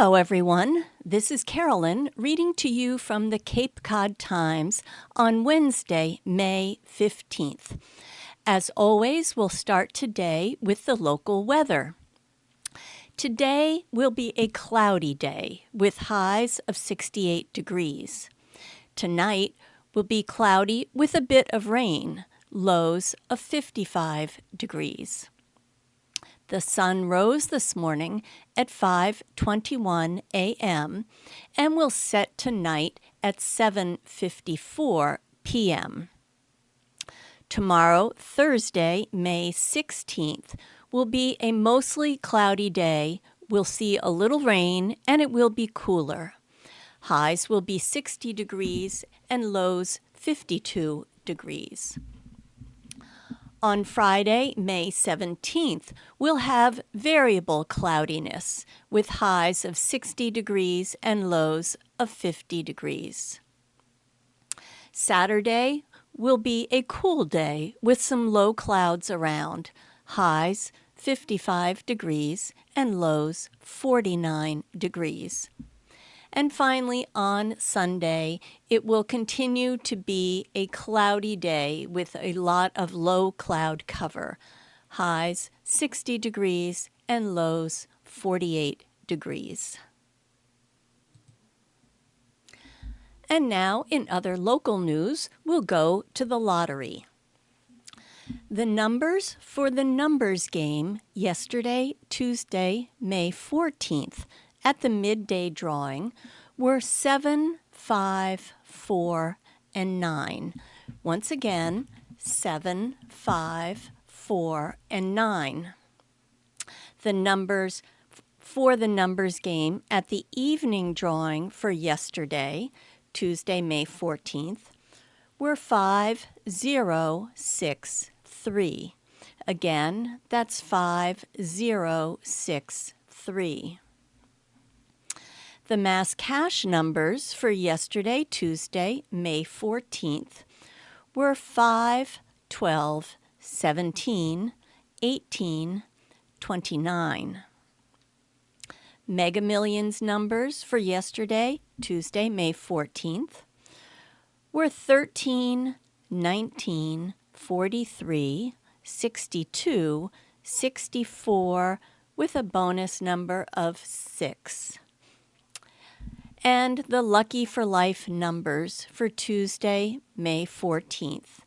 Hello, everyone. This is Carolyn reading to you from the Cape Cod Times on Wednesday, May 15th. As always, we'll start today with the local weather. Today will be a cloudy day with highs of 68 degrees. Tonight will be cloudy with a bit of rain, lows of 55 degrees. The sun rose this morning at 5:21 a.m. and will set tonight at 7:54 p.m. Tomorrow, Thursday, May 16th, will be a mostly cloudy day. We'll see a little rain and it will be cooler. Highs will be 60 degrees and lows 52 degrees. On Friday, May 17th, we'll have variable cloudiness with highs of 60 degrees and lows of 50 degrees. Saturday will be a cool day with some low clouds around, highs 55 degrees and lows 49 degrees. And finally, on Sunday, it will continue to be a cloudy day with a lot of low cloud cover. Highs 60 degrees and lows 48 degrees. And now, in other local news, we'll go to the lottery. The numbers for the numbers game yesterday, Tuesday, May 14th, at the midday drawing were 7, 5, 4, and 9. Once again, 7, 5, 4, and 9. The numbers for the numbers game at the evening drawing for yesterday, Tuesday, May 14th, were 5, 0, 6, 3. Again, that's 5, 0, 6, 3. The mass cash numbers for yesterday, Tuesday, May 14th, were 5, 12, 17, 18, 29. Mega Millions numbers for yesterday, Tuesday, May 14th, were 13, 19, 43, 62, 64, with a bonus number of 6. And the Lucky for Life numbers for Tuesday, May 14th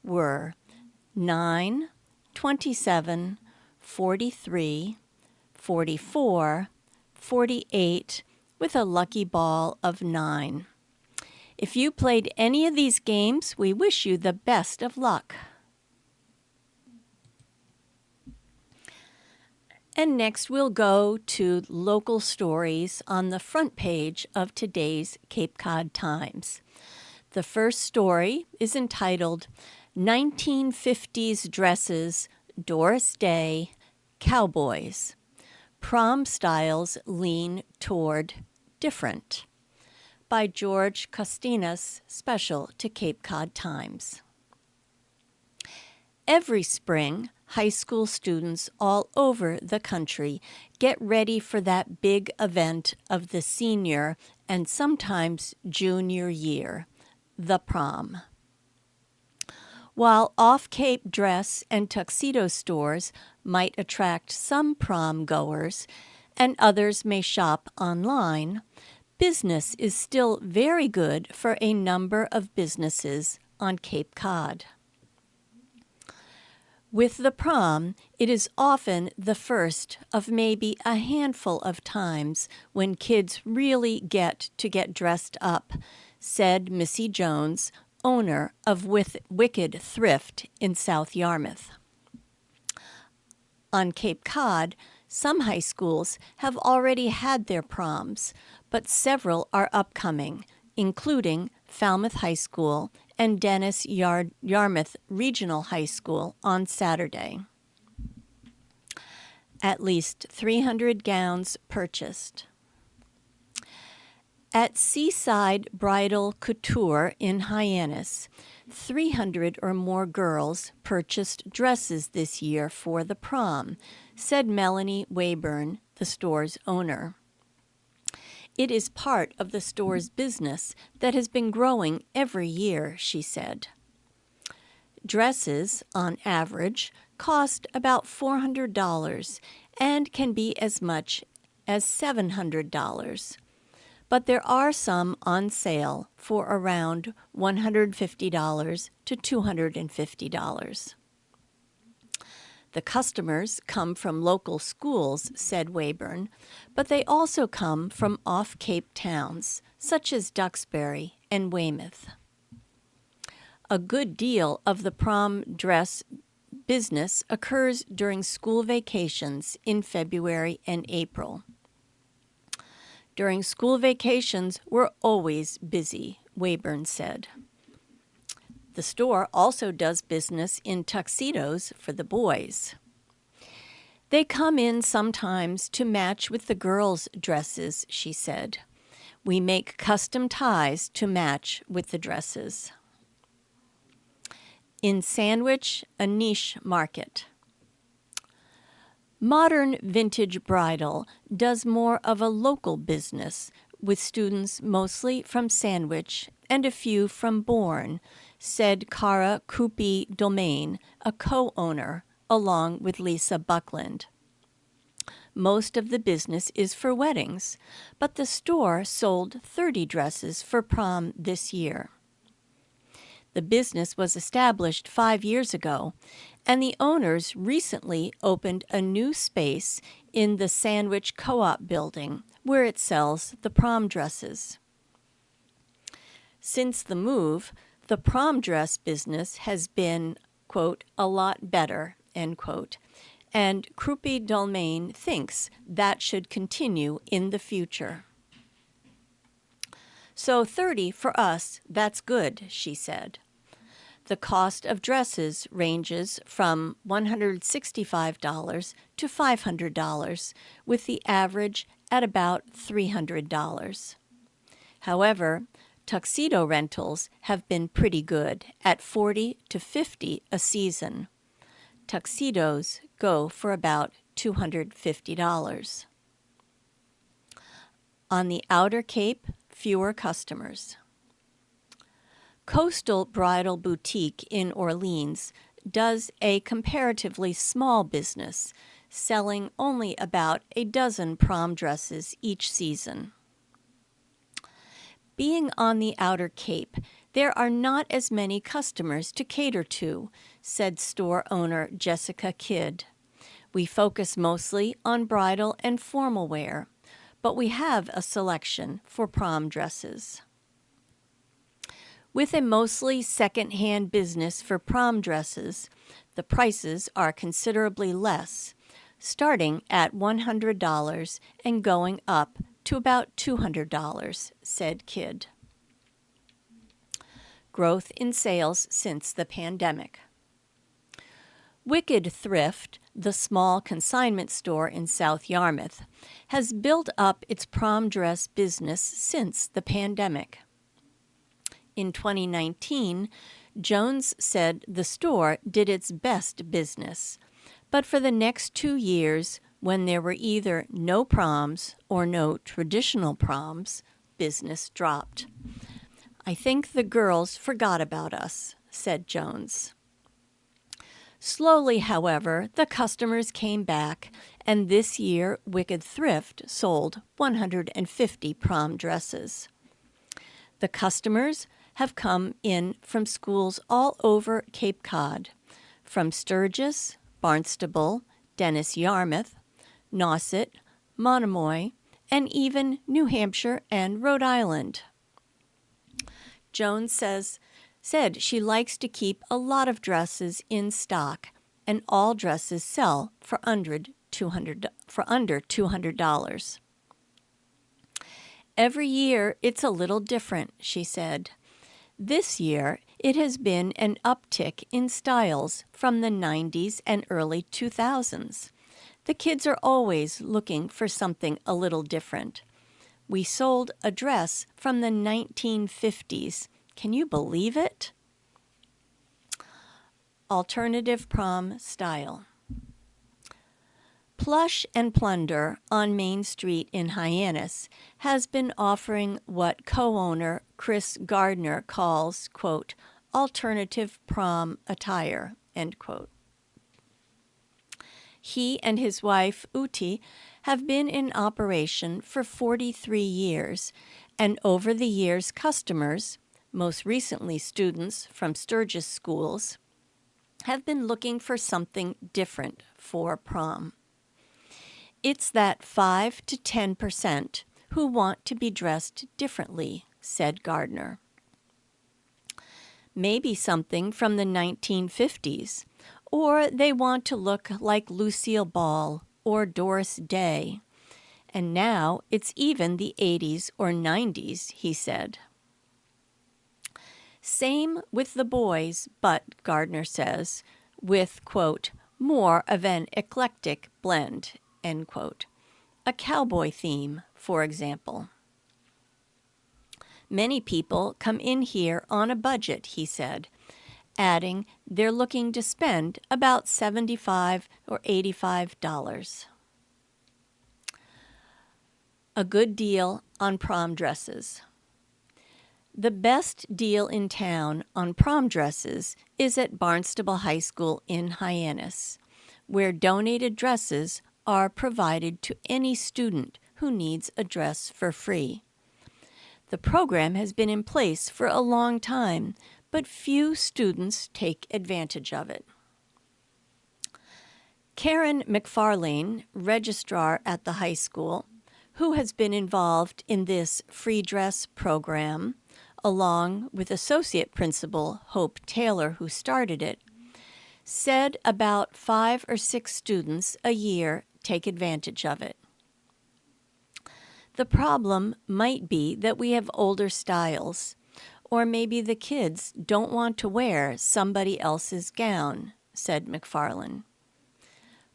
were 9, 27, 43, 44, 48, with a lucky ball of 9. If you played any of these games, we wish you the best of luck. And next we'll go to local stories on the front page of today's Cape Cod Times. The first story is entitled 1950s Dresses, Doris Day, Cowboys. Prom Styles Lean Toward Different, by George Costinas, special to Cape Cod Times. Every spring, high school students all over the country get ready for that big event of the senior and sometimes junior year, the prom. While off-Cape dress and tuxedo stores might attract some prom goers and others may shop online, business is still very good for a number of businesses on Cape Cod. With the prom, it is often the first of maybe a handful of times when kids really get to get dressed up, said Missy Jones, owner of Wicked Thrift in South Yarmouth. On Cape Cod, some high schools have already had their proms, but several are upcoming, including Falmouth High School and Dennis Yarmouth Regional High School on Saturday. At least 300 gowns purchased. At Seaside Bridal Couture in Hyannis, 300 or more girls purchased dresses this year for the prom, said Melanie Wayburn, the store's owner. It is part of the store's business that has been growing every year, she said. Dresses, on average, cost about $400 and can be as much as $700. But there are some on sale for around $150 to $250. The customers come from local schools, said Wayburn, but they also come from off-Cape towns, such as Duxbury and Weymouth. A good deal of the prom dress business occurs during school vacations in February and April. During school vacations, we're always busy, Wayburn said. The store also does business in tuxedos for the boys. They come in sometimes to match with the girls' dresses, she said. We make custom ties to match with the dresses. In Sandwich, a niche market. Modern Vintage Bridal does more of a local business, with students mostly from Sandwich and a few from Bourne, said Cara Krupe-Domain, a co-owner, along with Lisa Buckland. Most of the business is for weddings, but the store sold 30 dresses for prom this year. The business was established 5 years ago, and the owners recently opened a new space in the Sandwich Co-op building, where it sells the prom dresses. Since the move, the prom dress business has been, quote, a lot better, end quote, and Krupe-Domain thinks that should continue in the future. So 30 for us, that's good, she said. The cost of dresses ranges from $165 to $500, with the average at about $300. However, tuxedo rentals have been pretty good, at $40 to $50 a season. Tuxedos go for about $250. On the Outer Cape, fewer customers. Coastal Bridal Boutique in Orleans does a comparatively small business, selling only about a dozen prom dresses each season. Being on the Outer Cape, there are not as many customers to cater to, said store owner Jessica Kidd. We focus mostly on bridal and formal wear, but we have a selection for prom dresses. With a mostly second-hand business for prom dresses, the prices are considerably less, starting at $100 and going up to about $200, said Kidd. Growth in sales since the pandemic. Wicked Thrift, the small consignment store in South Yarmouth, has built up its prom dress business since the pandemic. In 2019, Jones said the store did its best business, but for the next 2 years, when there were either no proms or no traditional proms, business dropped. I think the girls forgot about us, said Jones. Slowly, however, the customers came back, and this year Wicked Thrift sold 150 prom dresses. The customers have come in from schools all over Cape Cod, from Sturgis, Barnstable, Dennis Yarmouth, Nauset, Monomoy, and even New Hampshire and Rhode Island. Jones said she likes to keep a lot of dresses in stock, and all dresses sell for under $200. Every year it's a little different, she said. This year, it has been an uptick in styles from the 90s and early 2000s. The kids are always looking for something a little different. We sold a dress from the 1950s. Can you believe it? Alternative prom style. Plush and Plunder on Main Street in Hyannis has been offering what co-owner Chris Gardner calls, quote, alternative prom attire, end quote. He and his wife, Uti, have been in operation for 43 years, and over the years, customers, most recently students from Sturgis schools, have been looking for something different for prom. It's that 5 to 10% who want to be dressed differently, said Gardner. Maybe something from the 1950s, or they want to look like Lucille Ball or Doris Day. And now it's even the 80s or 90s, he said. Same with the boys, but, Gardner says, with, quote, more of an eclectic blend, end quote. A cowboy theme, for example. Many people come in here on a budget, he said, adding they're looking to spend about $75 or $85. A good deal on prom dresses. The best deal in town on prom dresses is at Barnstable High School in Hyannis, where donated dresses are provided to any student who needs a dress for free. The program has been in place for a long time, but few students take advantage of it. Karen McFarlane, registrar at the high school, who has been involved in this free dress program, along with associate principal Hope Taylor, who started it, said about 5 or 6 students a year take advantage of it. The problem might be that we have older styles, or maybe the kids don't want to wear somebody else's gown, said McFarlane.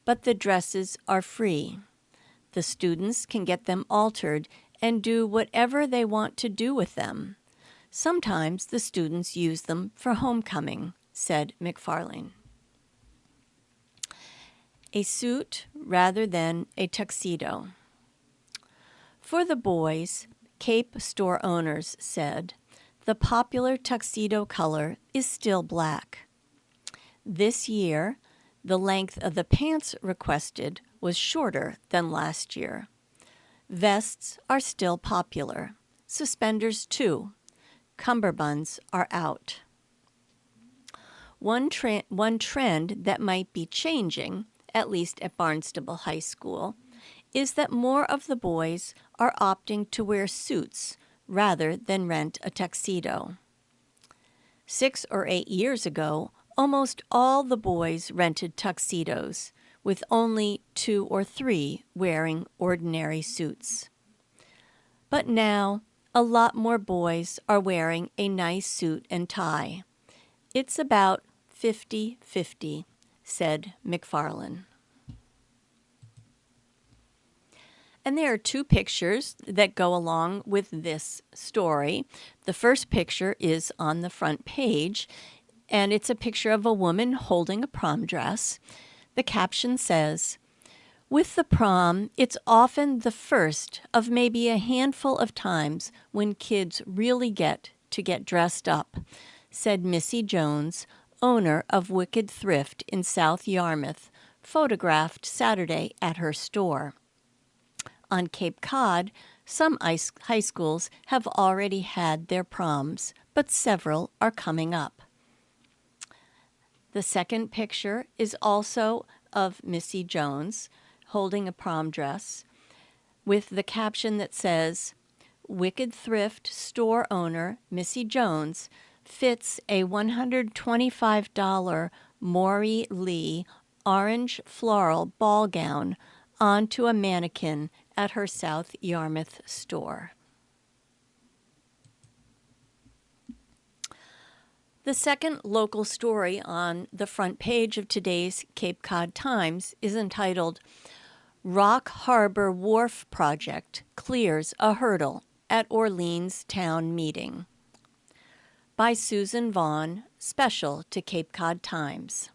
But the dresses are free. The students can get them altered and do whatever they want to do with them. Sometimes the students use them for homecoming, said McFarlane. A suit rather than a tuxedo. For the boys, Cape store owners said, the popular tuxedo color is still black. This year, the length of the pants requested was shorter than last year. Vests are still popular. Suspenders, too. Cummerbunds are out. One trend that might be changing, at least at Barnstable High School, is that more of the boys are opting to wear suits rather than rent a tuxedo. 6 or 8 years ago, almost all the boys rented tuxedos, with only 2 or 3 wearing ordinary suits. But now, a lot more boys are wearing a nice suit and tie. It's about 50-50, said McFarlane. And there are 2 pictures that go along with this story. The first picture is on the front page, and it's a picture of a woman holding a prom dress. The caption says, "With the prom, it's often the first of maybe a handful of times when kids really get to get dressed up," said Missy Jones, owner of Wicked Thrift in South Yarmouth, photographed Saturday at her store. On Cape Cod, some high schools have already had their proms, but several are coming up. The second picture is also of Missy Jones holding a prom dress with the caption that says, "Wicked Thrift store owner Missy Jones fits a $125 Maury Lee orange floral ball gown onto a mannequin at her South Yarmouth store." The second local story on the front page of today's Cape Cod Times is entitled, "Rock Harbor Wharf Project Clears a Hurdle at Orleans Town Meeting," by Susan Vaughn, special to Cape Cod Times.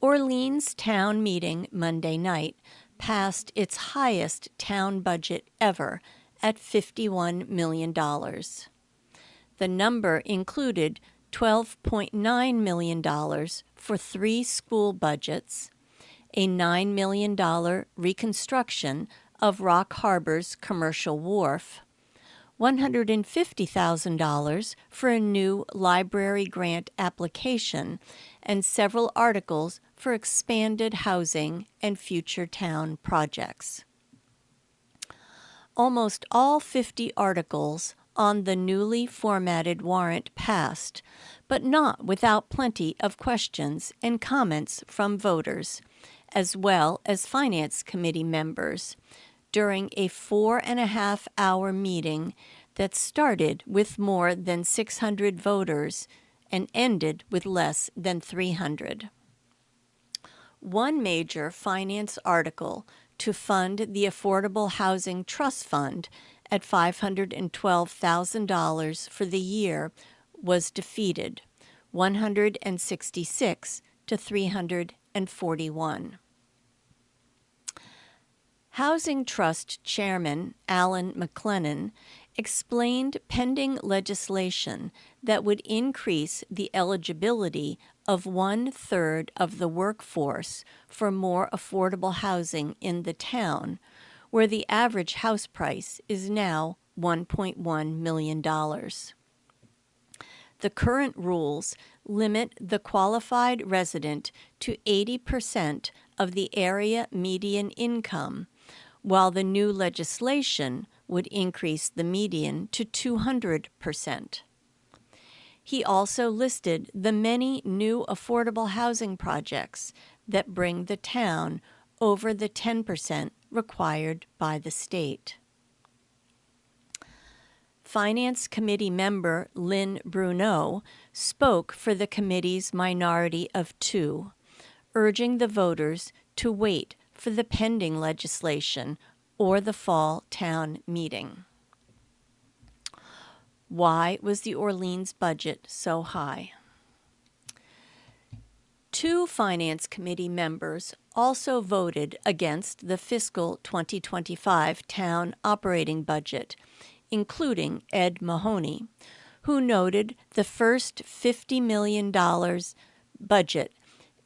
Orleans town meeting Monday night passed its highest town budget ever at $51 million. The number included $12.9 million for 3 school budgets, a $9 million reconstruction of Rock Harbor's commercial wharf, $150,000 for a new library grant application, and several articles for expanded housing and future town projects. Almost all 50 articles on the newly formatted warrant passed, but not without plenty of questions and comments from voters, as well as Finance Committee members, during a 4.5-hour meeting that started with more than 600 voters and ended with less than 300. One major finance article to fund the Affordable Housing Trust Fund at $512,000 for the year was defeated, 166 to 341. Housing Trust Chairman Alan McLennan explained pending legislation that would increase the eligibility of 1/3 of the workforce for more affordable housing in the town, where the average house price is now $1.1 million. The current rules limit the qualified resident to 80% of the area median income, while the new legislation would increase the median to 200%. He also listed the many new affordable housing projects that bring the town over the 10% required by the state. Finance Committee member Lynn Bruneau spoke for the committee's minority of 2, urging the voters to wait for the pending legislation or the fall town meeting. Why was the Orleans budget so high? 2 Finance Committee members also voted against the fiscal 2025 town operating budget, including Ed Mahoney, who noted the first $50 million budget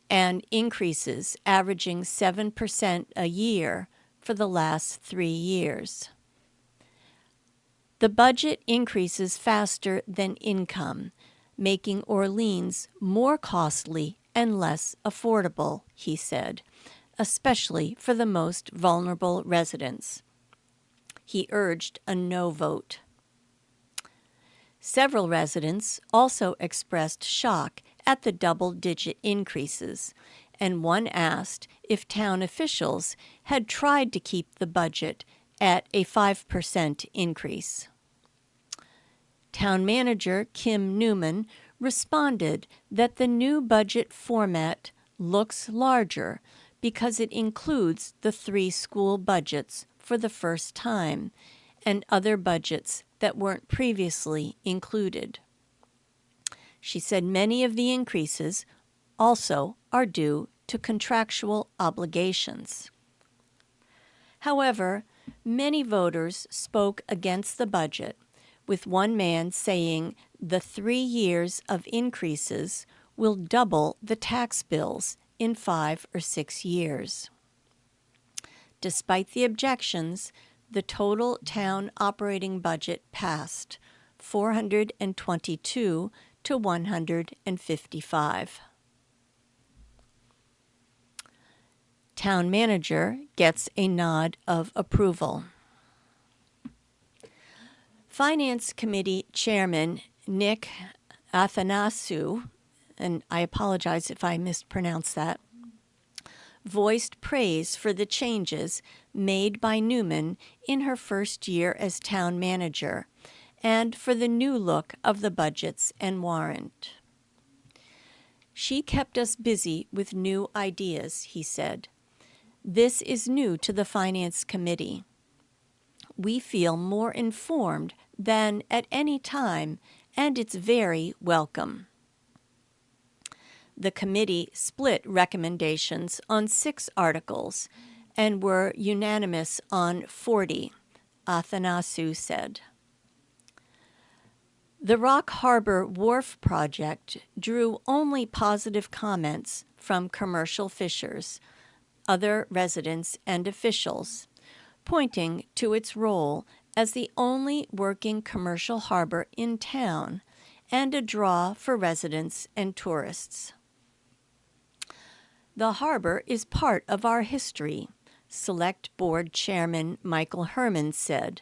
and increases averaging 7% a year for the last 3 years. The budget increases faster than income, making Orleans more costly and less affordable, he said, especially for the most vulnerable residents. He urged a no vote. Several residents also expressed shock at the double-digit increases, and one asked if town officials had tried to keep the budget at a 5% increase. Town manager Kim Newman responded that the new budget format looks larger because it includes the 3 school budgets for the first time and other budgets that weren't previously included. She said many of the increases also are due to contractual obligations. However, many voters spoke against the budget, with one man saying the 3 years of increases will double the tax bills in 5 or 6 years. Despite the objections, the total town operating budget passed, 422 to 155. Town manager gets a nod of approval. Finance Committee Chairman Nick Athanasiou, and I apologize if I mispronounced that, voiced praise for the changes made by Newman in her first year as town manager and for the new look of the budgets and warrant. She kept us busy with new ideas, he said. This is new to the Finance Committee. We feel more informed than at any time, and it's very welcome. The committee split recommendations on 6 articles and were unanimous on 40, Athanasiou said. The Rock Harbor Wharf project drew only positive comments from commercial fishers, other residents, and officials, pointing to its role as the only working commercial harbor in town and a draw for residents and tourists. The harbor is part of our history, Select Board Chairman Michael Herman said,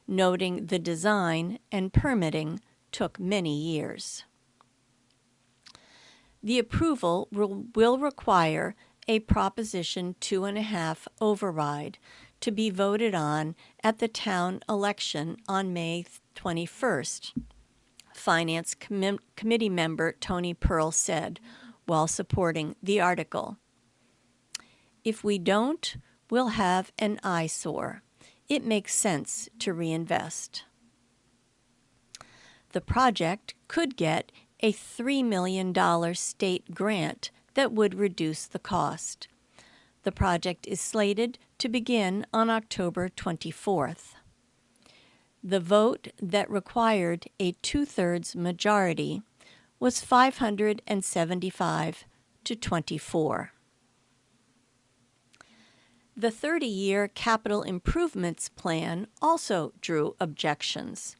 noting the design and permitting took many years. The approval will require a Proposition 2.5 override to be voted on at the town election on May 21st, Finance Committee member Tony Pearl said while supporting the article. If we don't, we'll have an eyesore. It makes sense to reinvest. The project could get a $3 million state grant that would reduce the cost. The project is slated to begin on October 24th. The vote that required a 2/3 majority was 575 to 24. The 30-year capital improvements plan also drew objections.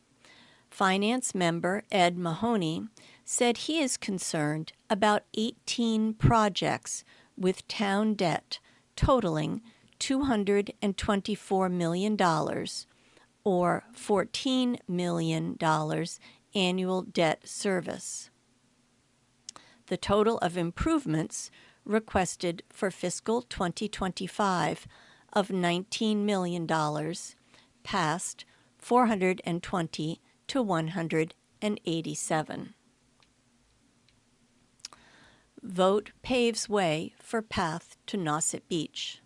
Finance member Ed Mahoney said he is concerned about 18 projects with town debt totaling $224 million, or $14 million annual debt service. The total of improvements requested for fiscal 2025 of $19 million passed 420 to 187. Vote paves way for path to Nauset Beach.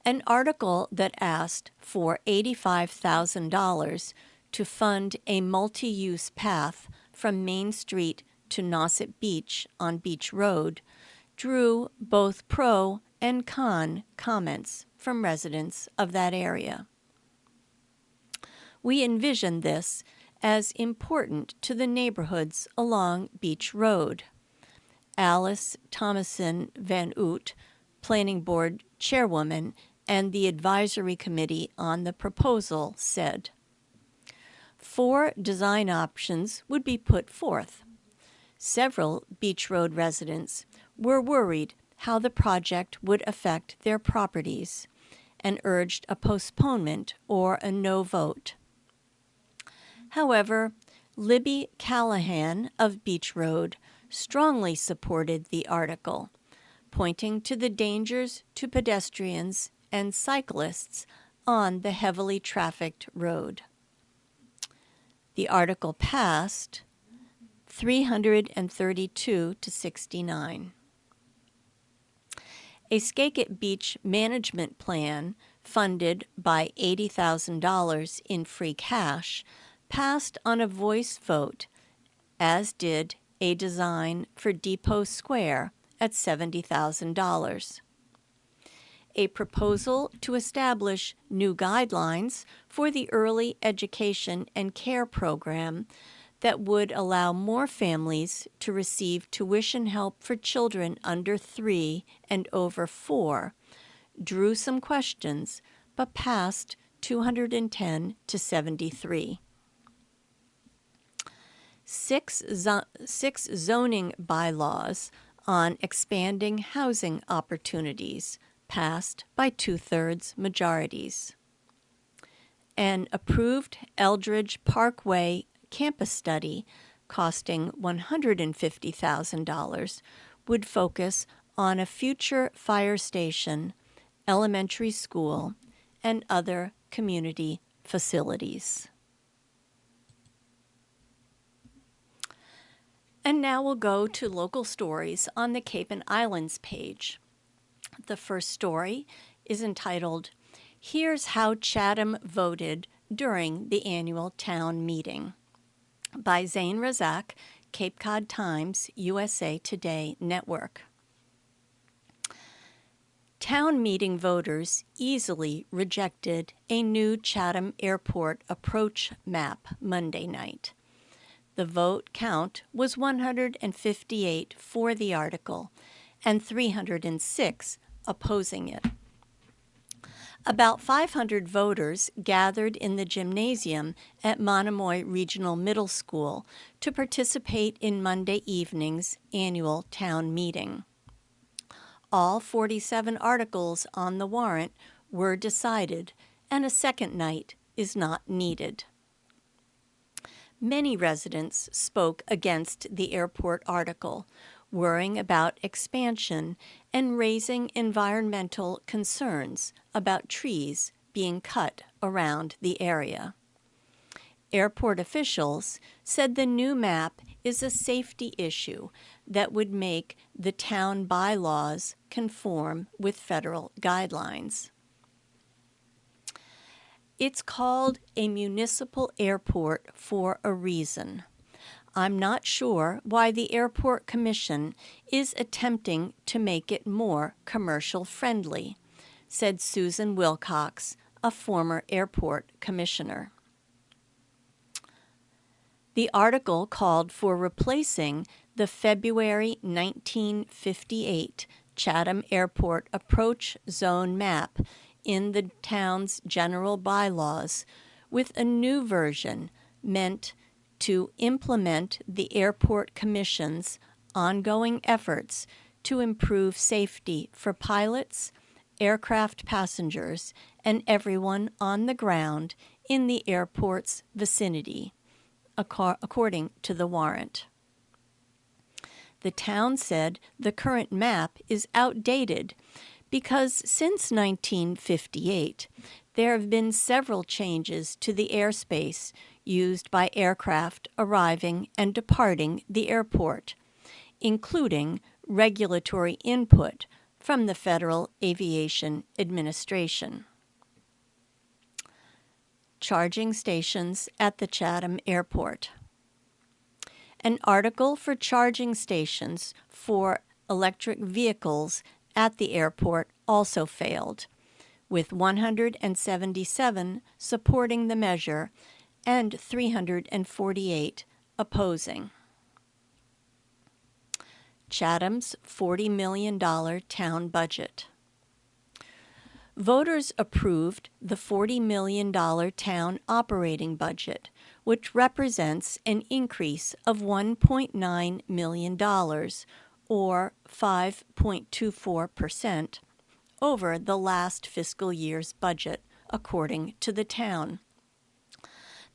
An article that asked for $85,000 to fund a multi-use path from Main Street to Nauset Beach on Beach Road drew both pro and con comments from residents of that area. We envision this as important to the neighborhoods along Beach Road. Alice Thomason Van Oot, Planning Board Chairwoman and the Advisory Committee on the proposal, said, 4 design options would be put forth. Several Beach Road residents were worried how the project would affect their properties and urged a postponement or a no vote. However, Libby Callahan of Beach Road strongly supported the article, pointing to the dangers to pedestrians and cyclists on the heavily trafficked road. The article passed 332 to 69. A Skakit Beach management plan funded by $80,000 in free cash passed on a voice vote, as did a design for Depot Square at $70,000. A proposal to establish new guidelines for the early education and care program that would allow more families to receive tuition help for children under 3 and over 4 drew some questions, but passed 210 to 73. Six zoning bylaws on expanding housing opportunities passed by 2/3 majorities. An approved Eldridge Parkway campus study costing $150,000 would focus on a future fire station, elementary school, and other community facilities. And now we'll go to local stories on the Cape and Islands page. The first story is entitled, Here's How Chatham Voted During the Annual Town Meeting, by Zain Razak, Cape Cod Times, USA Today Network. Town meeting voters easily rejected a new Chatham Airport approach map Monday night. The vote count was 158 for the article and 306 opposing it. About 500 voters gathered in the gymnasium at Monomoy Regional Middle School to participate in Monday evening's annual town meeting. All 47 articles on the warrant were decided, and a second night is not needed. Many residents spoke against the airport article, worrying about expansion and raising environmental concerns about trees being cut around the area. Airport officials said the new map is a safety issue that would make the town bylaws conform with federal guidelines. It's called a municipal airport for a reason. I'm not sure why the Airport Commission is attempting to make it more commercial friendly, said Susan Wilcox, a former airport commissioner. The article called for replacing the February 1958 Chatham Airport approach zone map in the town's general bylaws with a new version meant to implement the Airport Commission's ongoing efforts to improve safety for pilots, aircraft passengers, and everyone on the ground in the airport's vicinity, according to the warrant. The town said the current map is outdated because since 1958, there have been several changes to the airspace used by aircraft arriving and departing the airport, including regulatory input from the Federal Aviation Administration. Charging stations at the Chatham Airport. An article for charging stations for electric vehicles at the airport also failed, with 177 supporting the measure and 348 opposing. Chatham's $40 million town budget. Voters approved the $40 million town operating budget, which represents an increase of $1.9 million, or 5.24%, over the last fiscal year's budget, according to the town.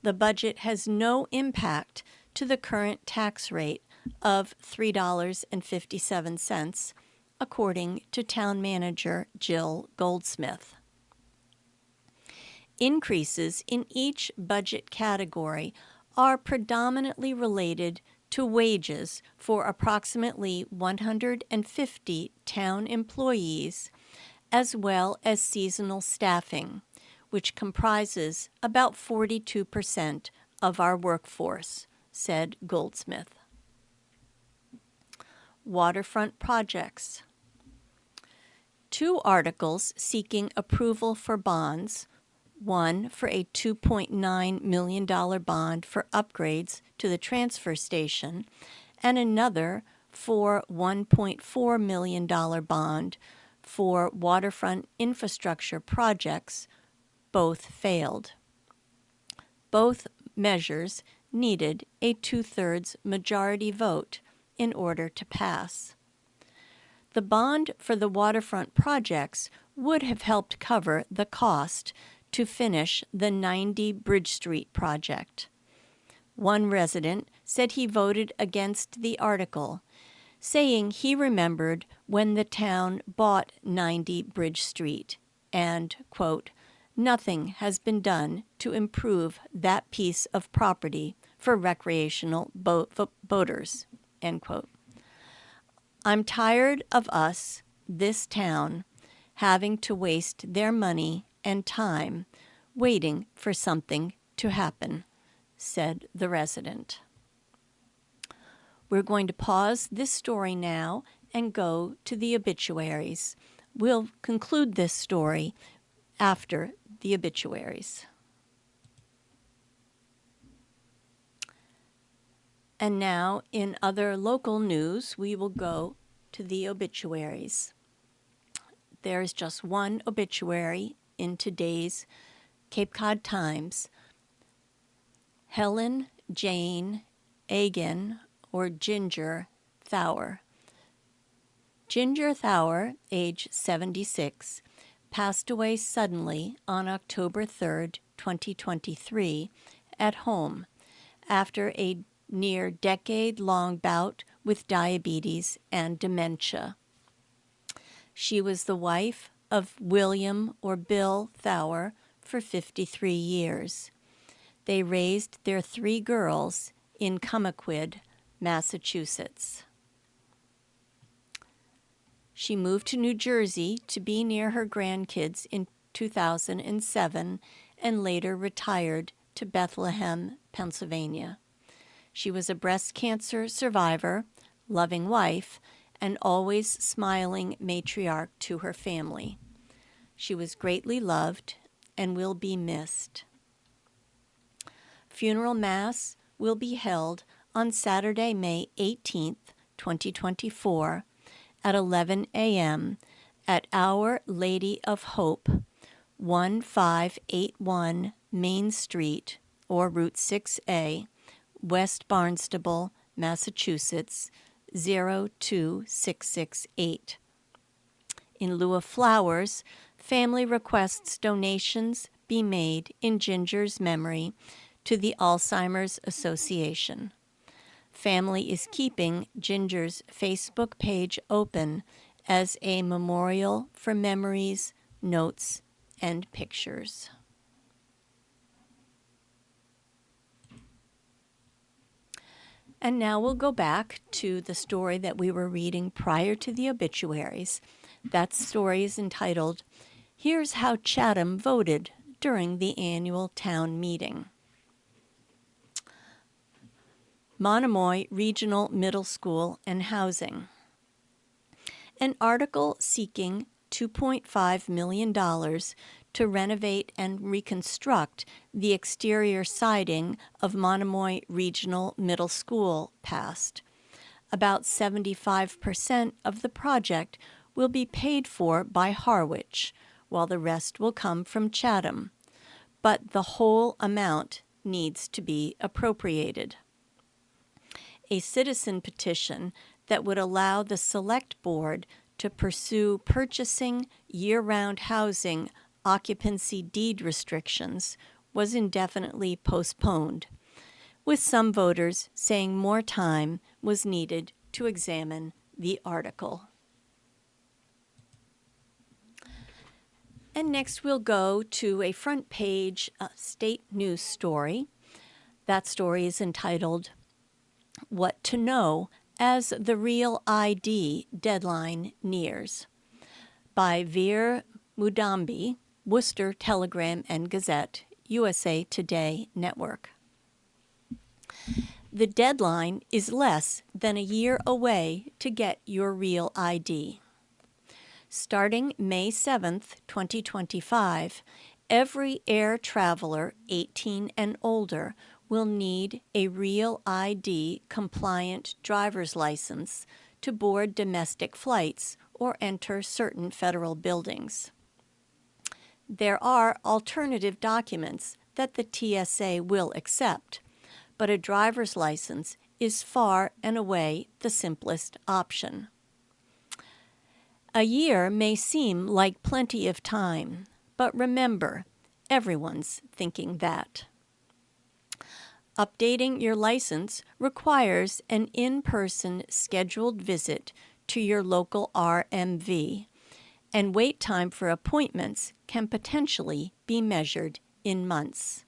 The budget has no impact to the current tax rate of $3.57, according to town manager Jill Goldsmith. Increases in each budget category are predominantly related to wages for approximately 150 town employees, as well as seasonal staffing, which comprises about 42% of our workforce, said Goldsmith. Waterfront projects. 2 articles seeking approval for bonds, one for a $2.9 million bond for upgrades to the transfer station, and another for $1.4 million bond for waterfront infrastructure projects, both failed. Both measures needed a 2/3 majority vote in order to pass. The bond for the waterfront projects would have helped cover the cost to finish the 90 Bridge Street project. One resident said he voted against the article, saying he remembered when the town bought 90 Bridge Street and, quote, "Nothing has been done to improve that piece of property for recreational boaters," end quote. I'm tired of us, this town, having to waste their money and time waiting for something to happen, said the resident. We're going to pause this story now and go to the obituaries. We'll conclude this story after the obituaries. And now, in other local news, we will go to the obituaries. There is just one obituary in today's Cape Cod Times. Helen Jane Agan, or Ginger Thaur. Ginger Thaur, age 76, passed away suddenly on October 3, 2023, at home after a near decade-long bout with diabetes and dementia. She was the wife of William, or Bill Thaur, for 53 years. They raised their 3 girls in Comaquid, Massachusetts. She moved to New Jersey to be near her grandkids in 2007 and later retired to Bethlehem, Pennsylvania. She was a breast cancer survivor, loving wife, and always smiling matriarch to her family. She was greatly loved and will be missed. Funeral Mass will be held on Saturday, May 18th, 2024, at 11 a.m. at Our Lady of Hope, 1581 Main Street, or Route 6A, West Barnstable, Massachusetts, 02668. In lieu of flowers, family requests donations be made in Ginger's memory to the Alzheimer's Association. Family is keeping Ginger's Facebook page open as a memorial for memories, notes, and pictures. And now we'll go back to the story that we were reading prior to the obituaries. That story is entitled, "Here's How Chatham Voted During the Annual Town Meeting." Monomoy Regional Middle School and Housing. An article seeking $2.5 million to renovate and reconstruct the exterior siding of Monomoy Regional Middle School passed. About 75% of the project will be paid for by Harwich, while the rest will come from Chatham. But the whole amount needs to be appropriated. A citizen petition that would allow the Select Board to pursue purchasing year-round housing occupancy deed restrictions was indefinitely postponed, with some voters saying more time was needed to examine the article. And next we'll go to a front page state news story. That story is entitled, "What to Know as the Real ID Deadline Nears," by Veer Mudambi, Worcester Telegram and Gazette, USA Today Network. The deadline is less than a year away to get your real ID. Starting May 7th, 2025, every air traveler 18 and older will need a Real ID compliant driver's license to board domestic flights or enter certain federal buildings. There are alternative documents that the TSA will accept, but a driver's license is far and away the simplest option. A year may seem like plenty of time, but remember, everyone's thinking that. Updating your license requires an in-person scheduled visit to your local RMV, and wait time for appointments can potentially be measured in months.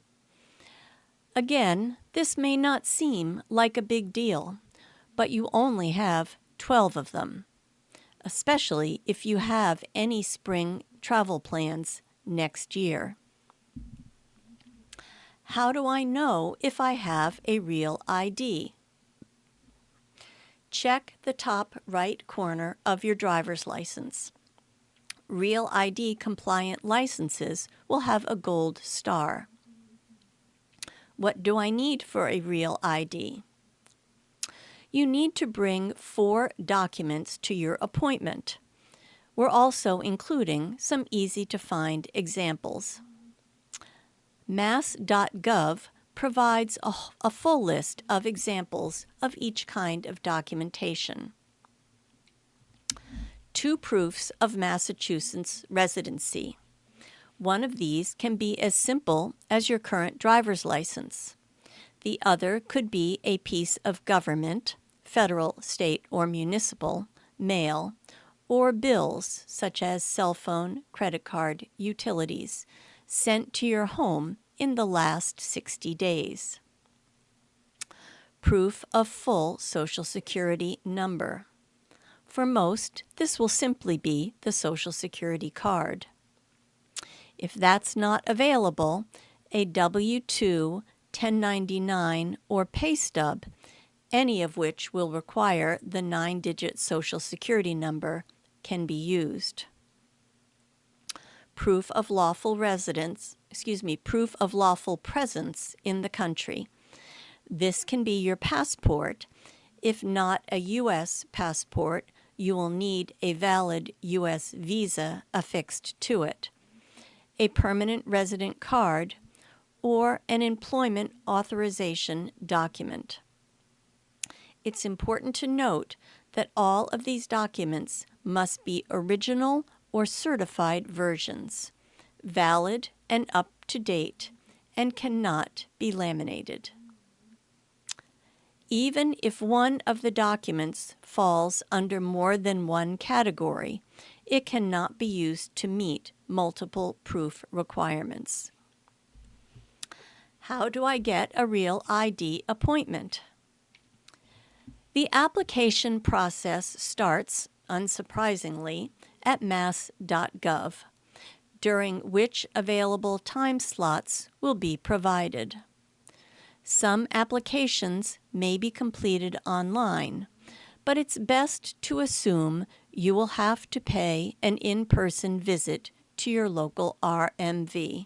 Again, this may not seem like a big deal, but you only have 12 of them, especially if you have any spring travel plans next year. How do I know if I have a real ID? check the top right corner of your driver's license. Real ID compliant licenses will have a gold star. What do I need for a Real ID? You need to bring 4 documents to your appointment. We're also including some easy-to-find examples. Mass.gov provides a full list of examples of each kind of documentation. 2 proofs of Massachusetts residency. One of these can be as simple as your current driver's license. The other could be a piece of government, federal, state, or municipal, mail, or bills such as cell phone, credit card, utilities, sent to your home in the last 60 days. Proof of full Social Security number. For most, this will simply be the Social Security card. If that's not available, a W-2, 1099, or pay stub, any of which will require the 9-digit Social Security number, can be used. Proof of lawful presence in the country. This can be your passport. If not a U.S. passport, you will need a valid U.S. visa affixed to it, a permanent resident card, or an employment authorization document. It's important to note that all of these documents must be original or certified versions, valid and up to date, and cannot be laminated. Even if one of the documents falls under more than one category, it cannot be used to meet multiple proof requirements. How do I get a Real ID appointment? The application process starts, unsurprisingly, at mass.gov, during which available time slots will be provided. Some applications may be completed online, but it's best to assume you will have to pay an in-person visit to your local RMV.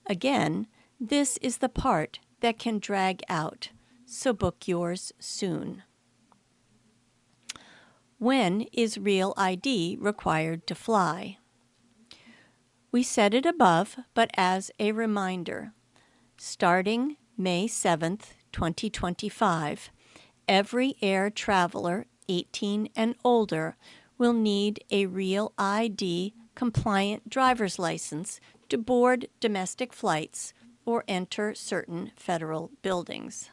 Again, this is the part that can drag out, so book yours soon. When is Real ID required to fly? We said it above, but as a reminder, starting May 7th, 2025, every air traveler 18 and older will need a Real ID compliant driver's license to board domestic flights or enter certain federal buildings.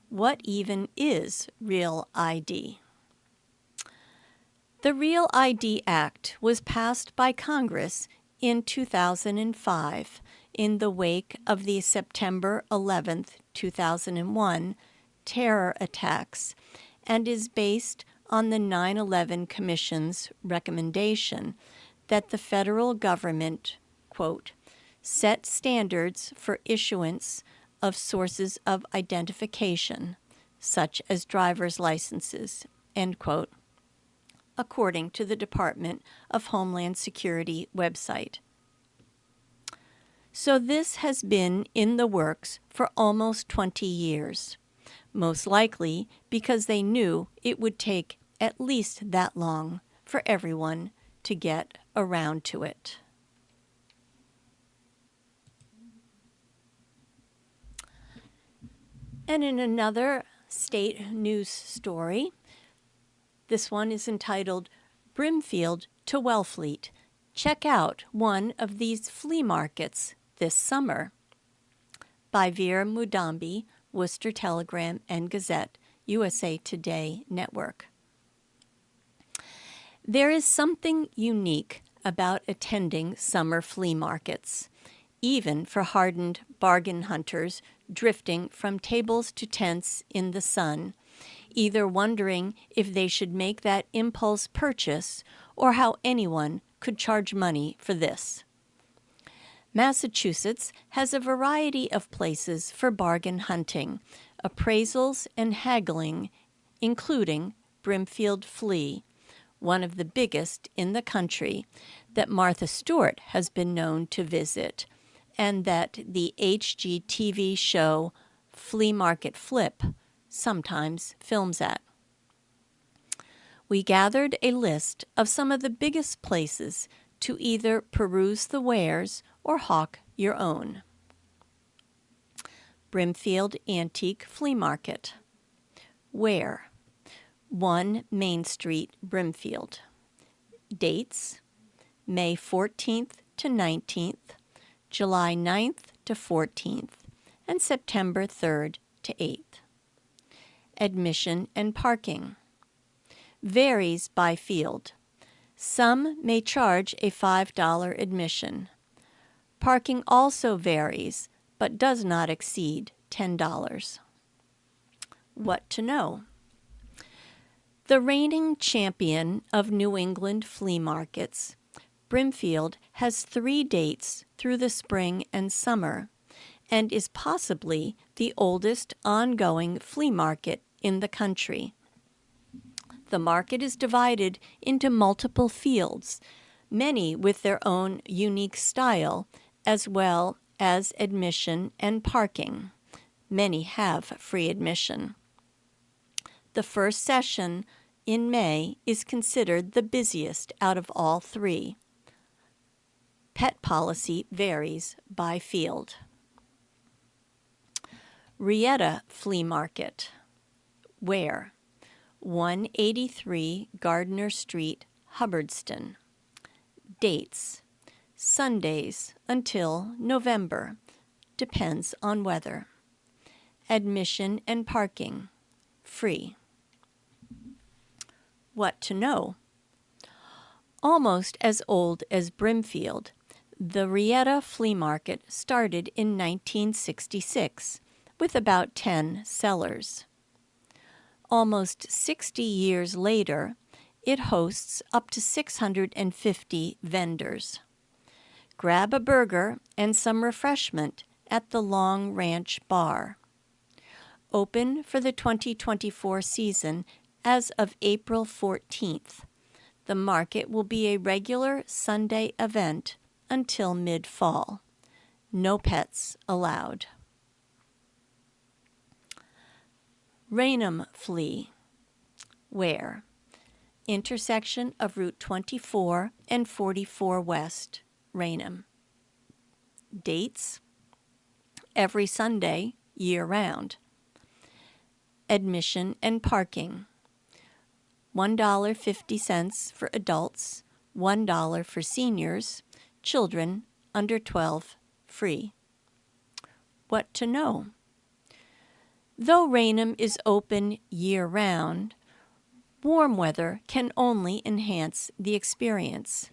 What even is Real ID? The Real ID Act was passed by Congress in 2005 in the wake of the September 11, 2001 terror attacks and is based on the 9/11 Commission's recommendation that the federal government, quote, set standards for issuance of sources of identification, such as driver's licenses, end quote, according to the Department of Homeland Security website. So this has been in the works for almost 20 years, most likely because they knew it would take at least that long for everyone to get around to it. And in another state news story, this one is entitled Brimfield to Wellfleet. Check out one of these flea markets this summer, by Veer Mudambi, Worcester Telegram and Gazette, USA Today Network. There is something unique about attending summer flea markets, even for hardened bargain hunters drifting from tables to tents in the sun, either wondering if they should make that impulse purchase or how anyone could charge money for this. Massachusetts has a variety of places for bargain hunting, appraisals and haggling, including Brimfield Flea, one of the biggest in the country that Martha Stewart has been known to visit, and that the HGTV show Flea Market Flip sometimes films at. We gathered a list of some of the biggest places to either peruse the wares or hawk your own. Brimfield Antique Flea Market. Where? 1 Main Street, Brimfield. Dates: May 14th to 19th, July 9th to 14th, and September 3rd to 8th. Admission and parking varies by field. Some may charge a $5 admission. Parking also varies, but does not exceed $10. What to know? The reigning champion of New England flea markets, Brimfield has 3 dates through the spring and summer, and is possibly the oldest ongoing flea market in the country. The market is divided into multiple fields, many with their own unique style, as well as admission and parking. Many have free admission. The first session in May is considered the busiest out of all 3. Pet policy varies by field. Rieta Flea Market. Where? 183 Gardner Street, Hubbardston. Dates: Sundays until November. Depends on weather. Admission and parking free. What to know? Almost as old as Brimfield, the Rieta Flea Market started in 1966 with about 10 sellers. Almost 60 years later, it hosts up to 650 vendors. Grab a burger and some refreshment at the Long Ranch Bar. Open for the 2024 season as of April 14th. The market will be a regular Sunday event until mid-fall. No pets allowed. Raynham Flea. Where? Intersection of Route 24 and 44 West, Raynham. Dates: every Sunday, year-round. Admission and parking: $1.50 for adults, $1 for seniors, children under 12 free. What to know? Though Raynham is open year-round, warm weather can only enhance the experience.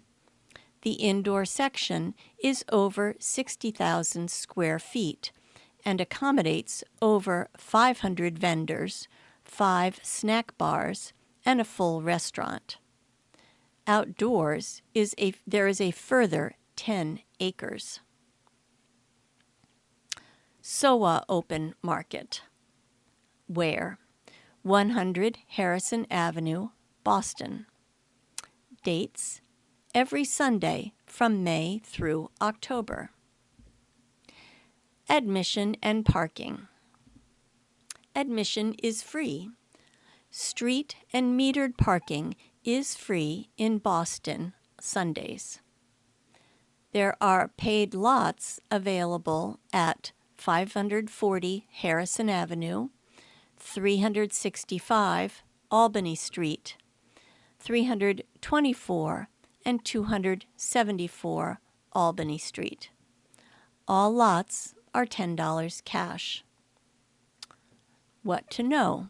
The indoor section is over 60,000 square feet and accommodates over 500 vendors, 5 snack bars, and a full restaurant. Outdoors there is a further 10 acres. SOA Open Market. Where? 100 Harrison Avenue, Boston. Dates: every Sunday from May through October. Admission and parking. Admission is free. Street and metered parking is free in Boston Sundays. There are paid lots available at 540 Harrison Avenue, 365 Albany Street, 324 and 274 Albany Street. All lots are $10 cash. What to know?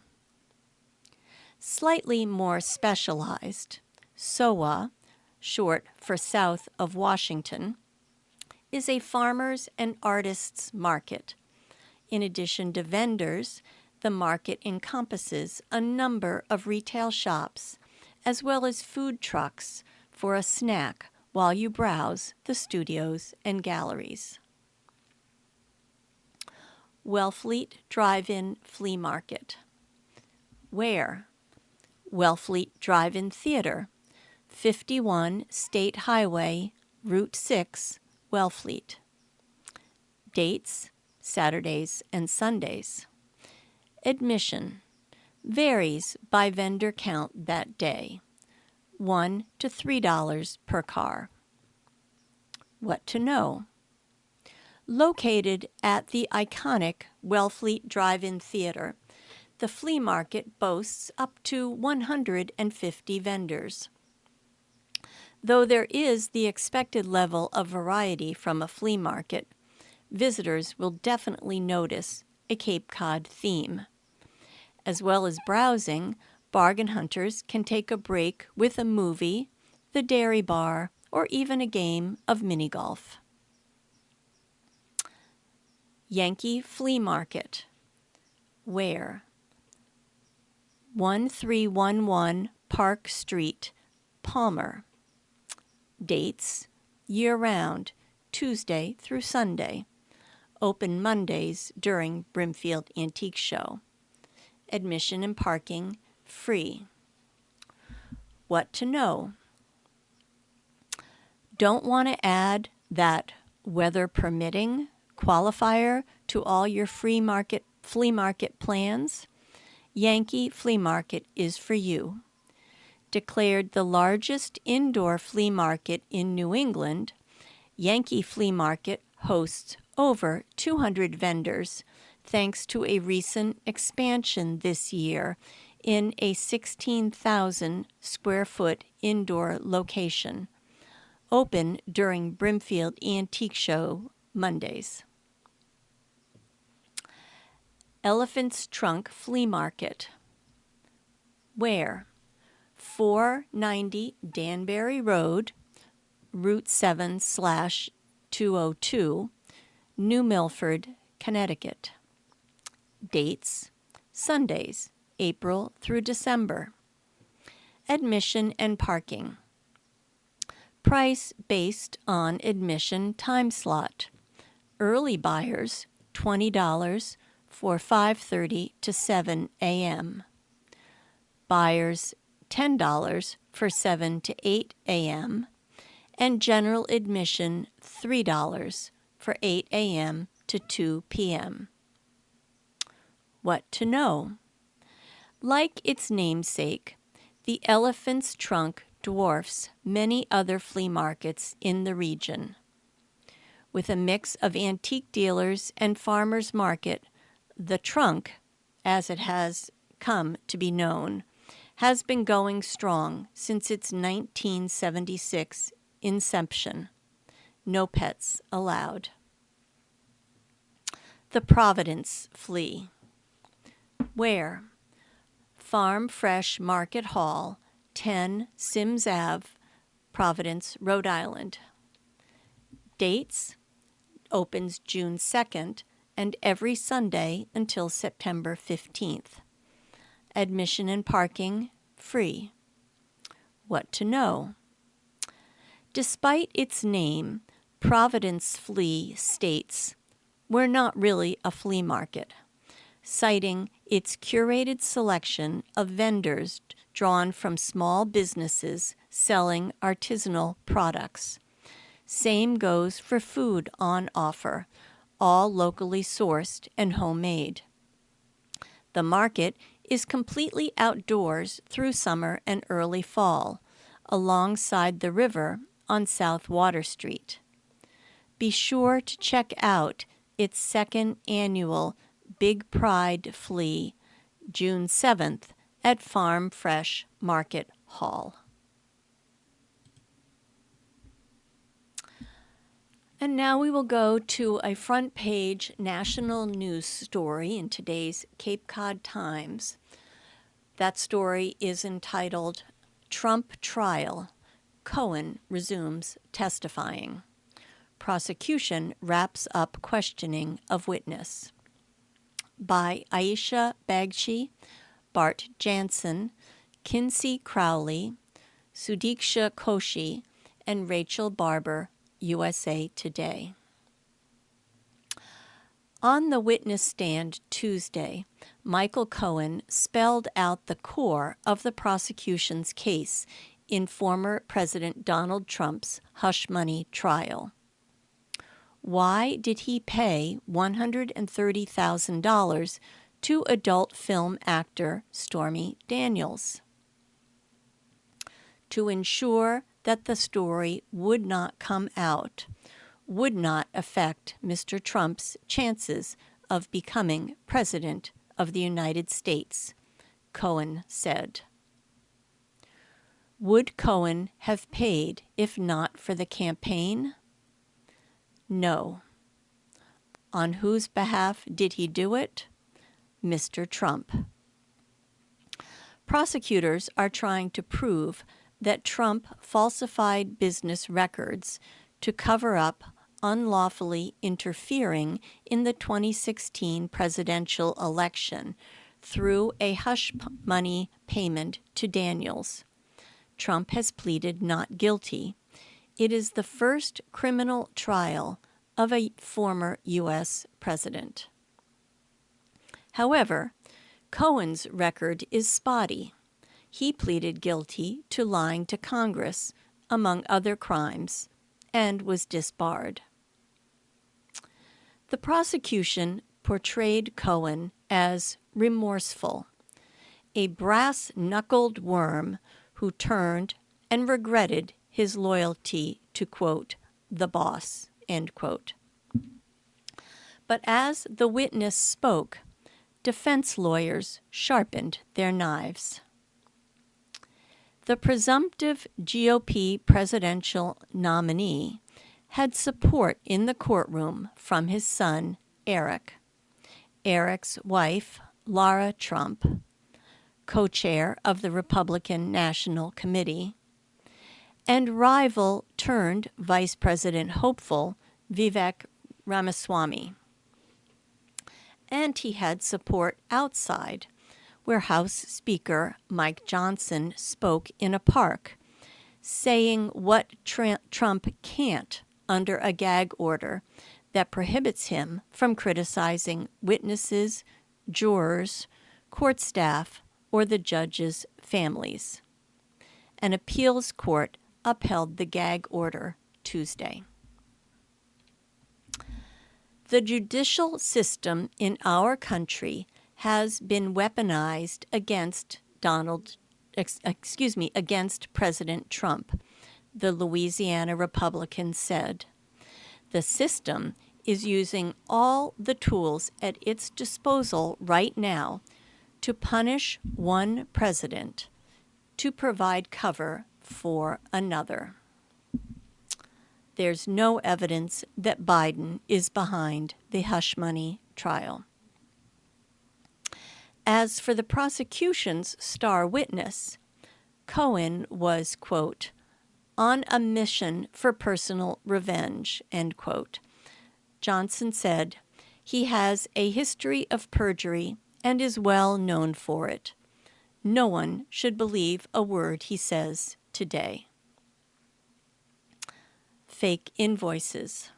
Slightly more specialized, SOA, short for South of Washington, is a farmers and artists market. In addition to vendors, the market encompasses a number of retail shops, as well as food trucks for a snack while you browse the studios and galleries. Wellfleet Drive-In Flea Market. Where? Wellfleet Drive-In Theater, 51 State Highway, Route 6, Wellfleet. Dates, Saturdays and Sundays. Admission varies by vendor count that day, $1 to $3 per car. What to know? Located at the iconic Wellfleet Drive-In Theater, the flea market boasts up to 150 vendors. Though there is the expected level of variety from a flea market, visitors will definitely notice a Cape Cod theme. As well as browsing, bargain hunters can take a break with a movie, the dairy bar, or even a game of mini golf. Yankee Flea Market. Where? 1311 Park Street, Palmer. Dates, year-round, Tuesday through Sunday. Open Mondays during Brimfield Antique Show. Admission and parking free. What to know? Don't want to add that weather permitting qualifier to all your flea market plans? Yankee Flea Market is for you. Declared the largest indoor flea market in New England, Yankee Flea Market hosts over 200 vendors thanks to a recent expansion this year in a 16,000 square foot indoor location, open during Brimfield Antique Show Mondays. Elephant's Trunk Flea Market. Where? 490 Danbury Road, Route 7/202, New Milford, Connecticut. Dates, Sundays, April through December. Admission and parking. Price based on admission time slot. Early buyers, $20 for 5:30 to 7 a.m. Buyers, $10 for 7 to 8 a.m. and general admission, $3 for 8 a.m. to 2 p.m. What to know? Like its namesake, the Elephant's Trunk dwarfs many other flea markets in the region. With a mix of antique dealers and farmers market, the Trunk, as it has come to be known, has been going strong since its 1976 inception. No pets allowed. The Providence Flea. Where? Farm Fresh Market Hall, 10 Sims Ave, Providence, Rhode Island. Dates, opens June 2nd and every Sunday until September 15th. Admission and parking free. What to know? Despite its name, Providence Flea states, "We're not really a flea market," citing its curated selection of vendors drawn from small businesses selling artisanal products. Same goes for food on offer, all locally sourced and homemade. The market is completely outdoors through summer and early fall, alongside the river on South Water Street. Be sure to check out its second annual Big Pride Flea, June 7th at Farm Fresh Market Hall. And now we will go to a front page national news story in today's Cape Cod Times. That story is entitled, "Trump Trial. Cohen Resumes Testifying. Prosecution Wraps Up Questioning of Witness." By Aisha Bagchi, Bart Jansen, Kinsey Crowley, Sudiksha Koshi, and Rachel Barber, USA Today. On the witness stand Tuesday, Michael Cohen spelled out the core of the prosecution's case in former President Donald Trump's hush money trial. Why did he pay $130,000 to adult film actor Stormy Daniels? To ensure that the story would not come out, would not affect Mr. Trump's chances of becoming President of the United States, Cohen said. Would Cohen have paid if not for the campaign? No. On whose behalf did he do it? Mr. Trump. Prosecutors are trying to prove that Trump falsified business records to cover up unlawfully interfering in the 2016 presidential election through a hush money payment to Daniels. Trump has pleaded not guilty. It is the first criminal trial of a former U.S. president. However, Cohen's record is spotty. He pleaded guilty to lying to Congress, among other crimes, and was disbarred. The prosecution portrayed Cohen as remorseful, a brass-knuckled worm who turned and regretted his loyalty to, quote, the boss, end quote. But as the witness spoke, defense lawyers sharpened their knives. The presumptive GOP presidential nominee had support in the courtroom from his son, Eric, Eric's wife, Lara Trump, co-chair of the Republican National Committee, and rival turned Vice President hopeful Vivek Ramaswamy. And he had support outside, where House Speaker Mike Johnson spoke in a park, saying what Trump can't under a gag order that prohibits him from criticizing witnesses, jurors, court staff, or the judges' families. An appeals court upheld the gag order Tuesday. The judicial system in our country has been weaponized against against President Trump, the Louisiana Republican said. The system is using all the tools at its disposal right now to punish one president, to provide cover for another. There's no evidence that Biden is behind the hush money trial. As for the prosecution's star witness, Cohen was, quote, on a mission for personal revenge, end quote. Johnson said, he has a history of perjury and is well known for it. No one should believe a word he says today. Fake invoices.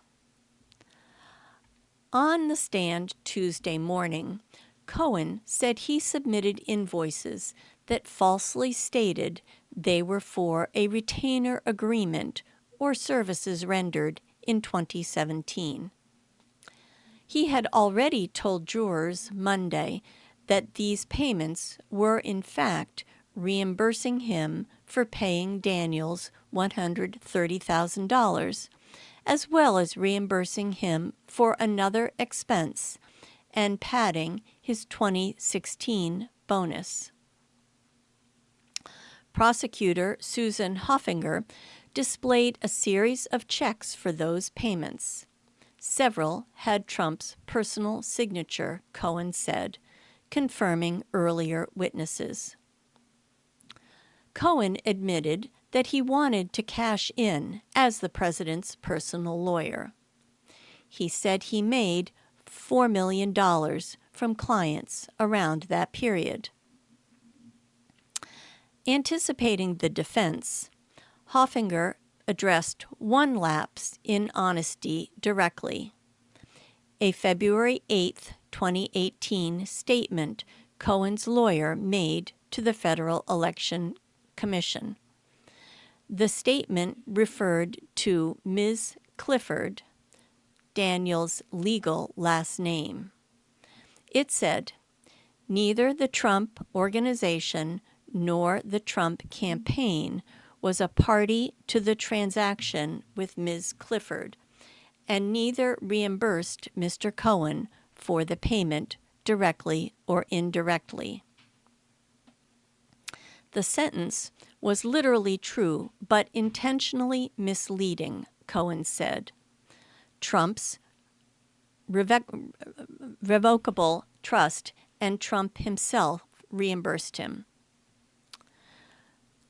On the stand Tuesday morning, Cohen said he submitted invoices that falsely stated they were for a retainer agreement or services rendered in 2017. He had already told jurors Monday that these payments were in fact reimbursing him for paying Daniels $130,000, as well as reimbursing him for another expense and padding his 2016 bonus. Prosecutor Susan Hoffinger displayed a series of checks for those payments. Several had Trump's personal signature, Cohen said, confirming earlier witnesses. Cohen admitted that he wanted to cash in as the president's personal lawyer. He said he made $4 million from clients around that period. Anticipating the defense, Hoffinger addressed one lapse in honesty directly. a February 8, 2018 statement Cohen's lawyer made to the Federal Election Commission. The statement referred to Ms. Clifford, Daniel's legal last name. It said, "Neither the Trump Organization nor the Trump campaign was a party to the transaction with Ms. Clifford, and neither reimbursed Mr. Cohen for the payment directly or indirectly." The sentence was literally true, but intentionally misleading, Cohen said. Trump's revocable trust and Trump himself reimbursed him.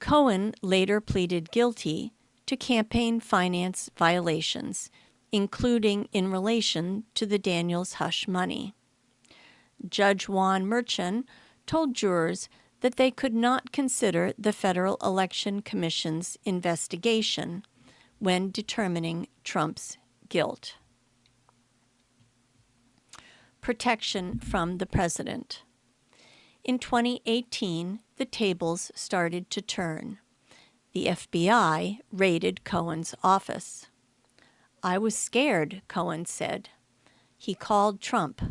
Cohen later pleaded guilty to campaign finance violations, including in relation to the Daniels hush money. Judge Juan Merchan told jurors that they could not consider the Federal Election Commission's investigation when determining Trump's guilt. Protection from the president. In 2018, the tables started to turn. The FBI raided Cohen's office. "I was scared," Cohen said. He called Trump.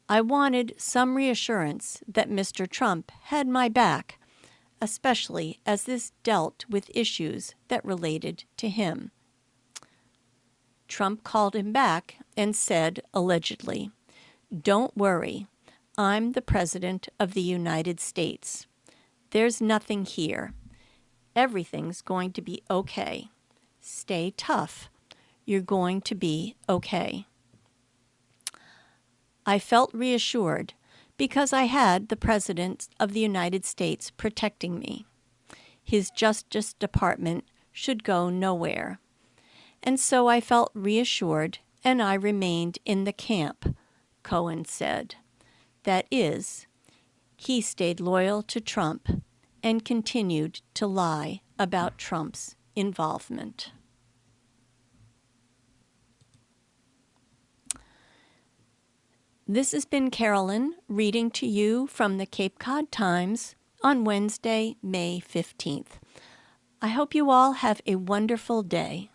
"I wanted some reassurance that Mr. Trump had my back, especially as this dealt with issues that related to him." Trump called him back and said, allegedly, "Don't worry, I'm the President of the United States. There's nothing here. Everything's going to be okay. Stay tough. You're going to be okay." I felt reassured because I had the President of the United States protecting me. His Justice Department should go nowhere. And so I felt reassured and I remained in the camp, Cohen said. That is, he stayed loyal to Trump and continued to lie about Trump's involvement. This has been Carolyn reading to you from the Cape Cod Times on Wednesday, May 15th. I hope you all have a wonderful day.